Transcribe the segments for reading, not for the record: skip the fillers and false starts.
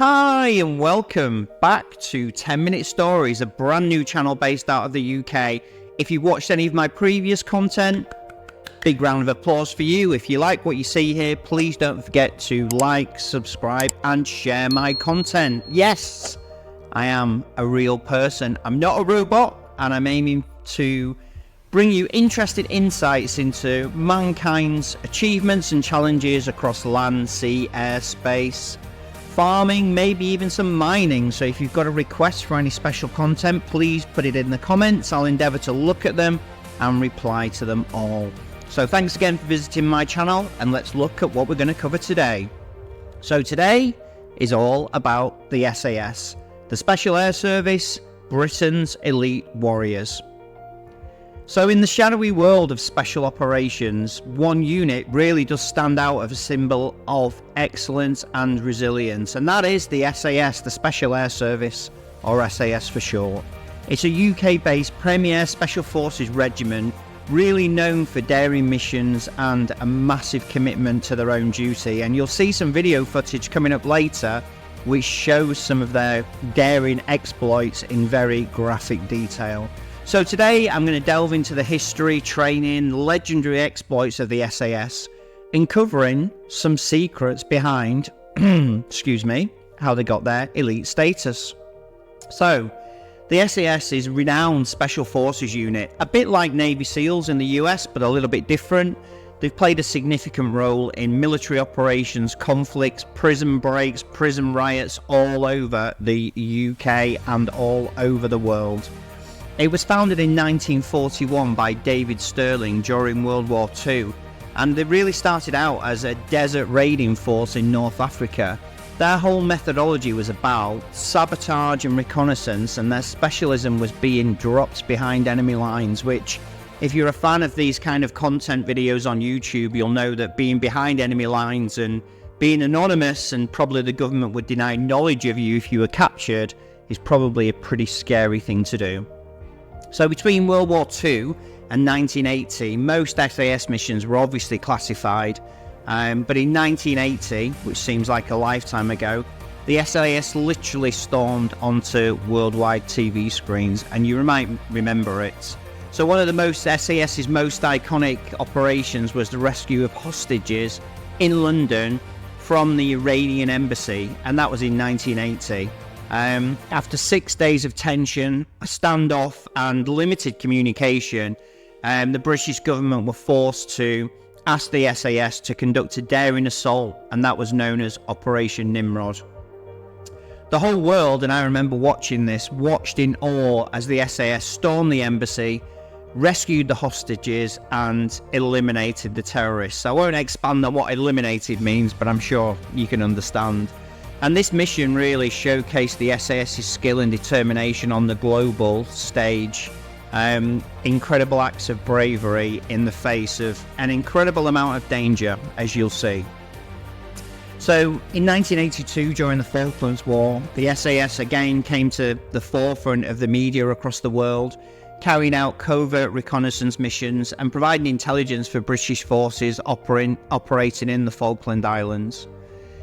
Hi and welcome back to 10 Minute Stories, a brand new channel based out of the UK. If you watched any of my previous content, big round of applause for you. If you like what you see here, please don't forget to like, subscribe and share my content. Yes, I am a real person. I'm not a robot, and I'm aiming to bring you interesting insights into mankind's achievements and challenges across land, sea, air, space, farming, maybe even some mining. So if you've got a request for any special content, please put it in the comments. I'll endeavour to look at them and reply to them all. So thanks again for visiting my channel, and let's look at what we're going to cover today. So today is all about the SAS, the Special Air Service, Britain's elite warriors. So in the shadowy world of special operations, one unit really does stand out as a symbol of excellence and resilience, and that is the SAS, the Special Air Service, or SAS for short. It's a UK-based Premier Special Forces regiment, really known for daring missions and a massive commitment to their own duty, and you'll see some video footage coming up later which shows some of their daring exploits in very graphic detail. So today I'm going to delve into the history, training, legendary exploits of the SAS, uncovering some secrets behind, how they got their elite status. So, the SAS is a renowned Special Forces unit, a bit like Navy SEALs in the US, but a little bit different. They've played a significant role in military operations, conflicts, prison breaks, prison riots all over the UK and all over the world. It was founded in 1941 by David Sterling during World War II, and they really started out as a desert raiding force in North Africa. Their whole methodology was about sabotage and reconnaissance, and their specialism was being dropped behind enemy lines, which, if you're a fan of these kind of content videos on YouTube, you'll know that being behind enemy lines and being anonymous, and probably the government would deny knowledge of you if you were captured, is probably a pretty scary thing to do. So between World War II and 1980, most SAS missions were obviously classified, but in 1980, which seems like a lifetime ago, the SAS literally stormed onto worldwide TV screens, and you might remember it. So one of the SAS's most iconic operations was the rescue of hostages in London from the Iranian embassy, and that was in 1980. After 6 days of tension, a standoff and limited communication, the British government were forced to ask the SAS to conduct a daring assault, and that was known as Operation Nimrod. The whole world, and I remember watching this, watched in awe as the SAS stormed the embassy, rescued the hostages and eliminated the terrorists. I won't expand on what eliminated means, but I'm sure you can understand. And this mission really showcased the SAS's skill and determination on the global stage. Incredible acts of bravery in the face of an incredible amount of danger, as you'll see. So in 1982, during the Falklands War, the SAS again came to the forefront of the media across the world, carrying out covert reconnaissance missions and providing intelligence for British forces operating in the Falkland Islands.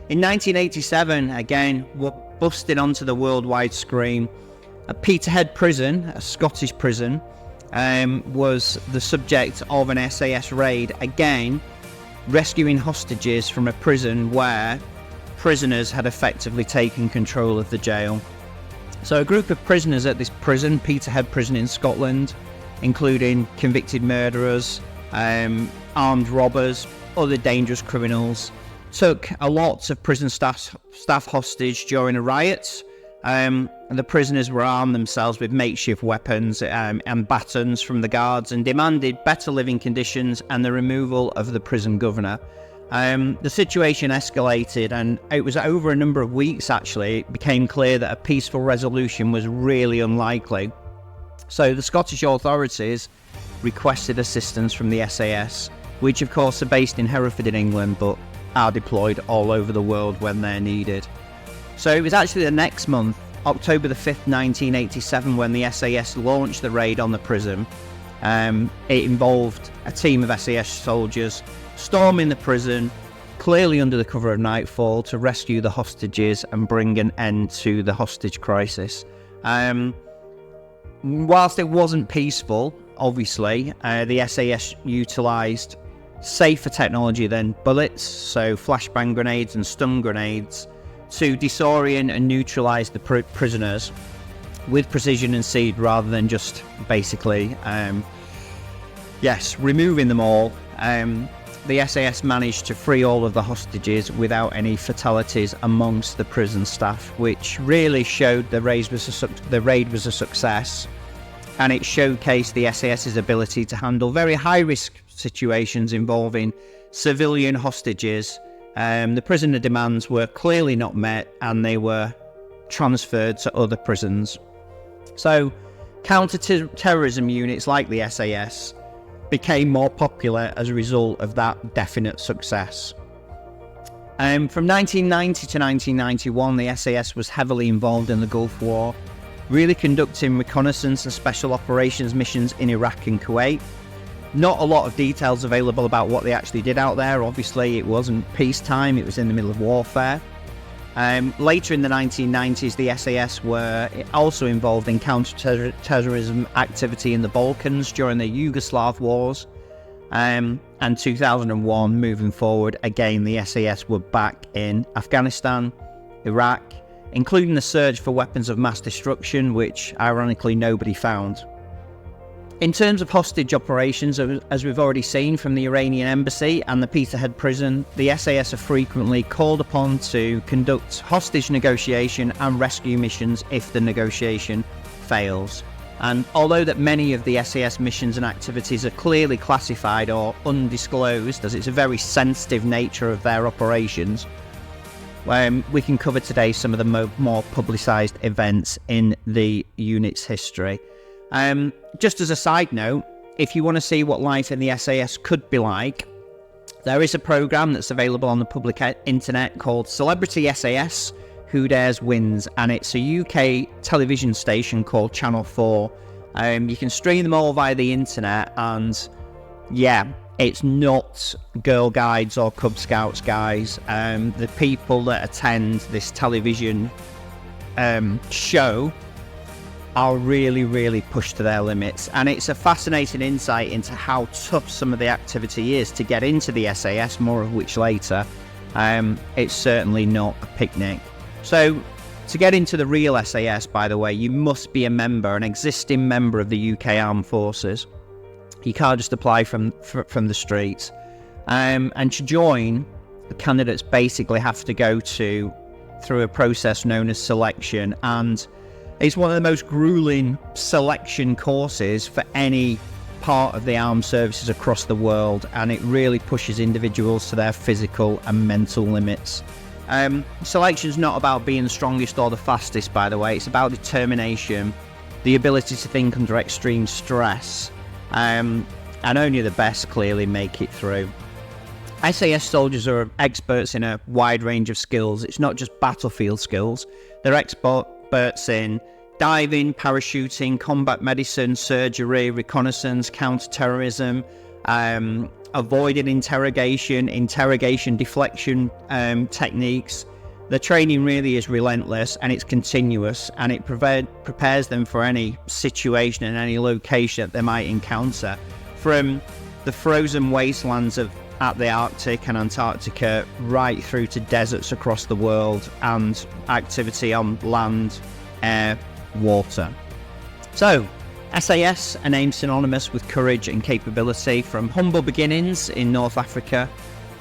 In 1987, again, we're busted onto the worldwide screen. Peterhead Prison, a Scottish prison, was the subject of an SAS raid, again rescuing hostages from a prison where prisoners had effectively taken control of the jail. So a group of prisoners at this prison, Peterhead Prison in Scotland, including convicted murderers, armed robbers, other dangerous criminals, took a lot of prison staff hostage during a riot. And the prisoners were armed themselves with makeshift weapons and batons from the guards, and demanded better living conditions and the removal of the prison governor. The situation escalated, and it was over a number of weeks actually it became clear that a peaceful resolution was really unlikely. So the Scottish authorities requested assistance from the SAS, which of course are based in Hereford in England, but are deployed all over the world when they're needed. So it was actually the next month, October the 5th, 1987, when the SAS launched the raid on the prison. It involved a team of SAS soldiers storming the prison, clearly under the cover of nightfall, to rescue the hostages and bring an end to the hostage crisis. Whilst it wasn't peaceful, obviously, the SAS utilised safer technology than bullets, so flashbang grenades and stun grenades, to disorient and neutralise the prisoners with precision and speed, rather than just basically, removing them all. The SAS managed to free all of the hostages without any fatalities amongst the prison staff, which really showed the raid was a success, and it showcased the SAS's ability to handle very high-risk situations involving civilian hostages. The prisoner demands were clearly not met, and they were transferred to other prisons. So, counter-terrorism units like the SAS became more popular as a result of that definite success. From 1990 to 1991, the SAS was heavily involved in the Gulf War, really conducting reconnaissance and special operations missions in Iraq and Kuwait. Not a lot of details available about what they actually did out there. Obviously, it wasn't peacetime, it was in the middle of warfare. Later in the 1990s, the SAS were also involved in counter-terrorism activity in the Balkans during the Yugoslav wars. And 2001, moving forward, again, the SAS were back in Afghanistan, Iraq, including the search for weapons of mass destruction, which, ironically, nobody found. In terms of hostage operations, as we've already seen from the Iranian embassy and the Peterhead prison, the SAS are frequently called upon to conduct hostage negotiation and rescue missions if the negotiation fails. And although that many of the SAS missions and activities are clearly classified or undisclosed, as it's a very sensitive nature of their operations, we can cover today some of the more publicised events in the unit's history. Just as a side note, if you want to see what life in the SAS could be like, there is a programme that's available on the public internet called Celebrity SAS, Who Dares Wins, and it's a UK television station called Channel 4. You can stream them all via the internet, and yeah, it's not Girl Guides or Cub Scouts, guys. The people that attend this television show are really pushed to their limits, and it's a fascinating insight into how tough some of the activity is to get into the SAS, more of which later. It's certainly not a picnic. So to get into the real SAS, by the way, you must be an existing member of the UK Armed Forces. You can't just apply from the streets. And to join, the candidates basically have to go through a process known as selection, and it's one of the most grueling selection courses for any part of the armed services across the world, and it really pushes individuals to their physical and mental limits. Selection's not about being the strongest or the fastest, by the way. It's about determination, the ability to think under extreme stress, and only the best clearly make it through. SAS soldiers are experts in a wide range of skills. It's not just battlefield skills. They're experts in diving, parachuting, combat medicine, surgery, reconnaissance, counter-terrorism, avoiding interrogation deflection techniques. The training really is relentless, and it's continuous, and it prepares them for any situation and any location that they might encounter, from the frozen wastelands at the Arctic and Antarctica right through to deserts across the world and activity on land, air, water. So, SAS, a name synonymous with courage and capability, from humble beginnings in North Africa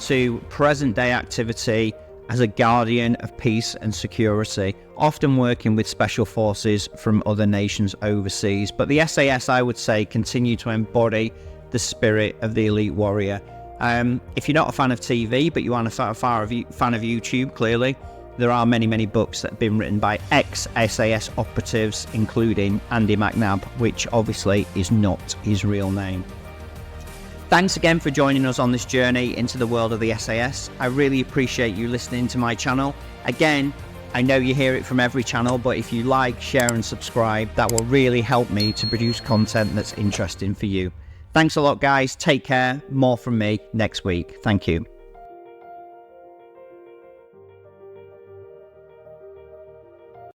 to present-day activity as a guardian of peace and security, often working with special forces from other nations overseas. But the SAS, I would say, continue to embody the spirit of the elite warrior. If you're not a fan of TV, but you are a fan of YouTube, clearly, there are many books that have been written by ex-SAS operatives, including Andy McNabb, which obviously is not his real name. Thanks again for joining us on this journey into the world of the SAS. I really appreciate you listening to my channel. Again, I know you hear it from every channel, but if you like, share and subscribe, that will really help me to produce content that's interesting for you. Thanks a lot, guys. Take care. More from me next week. Thank you.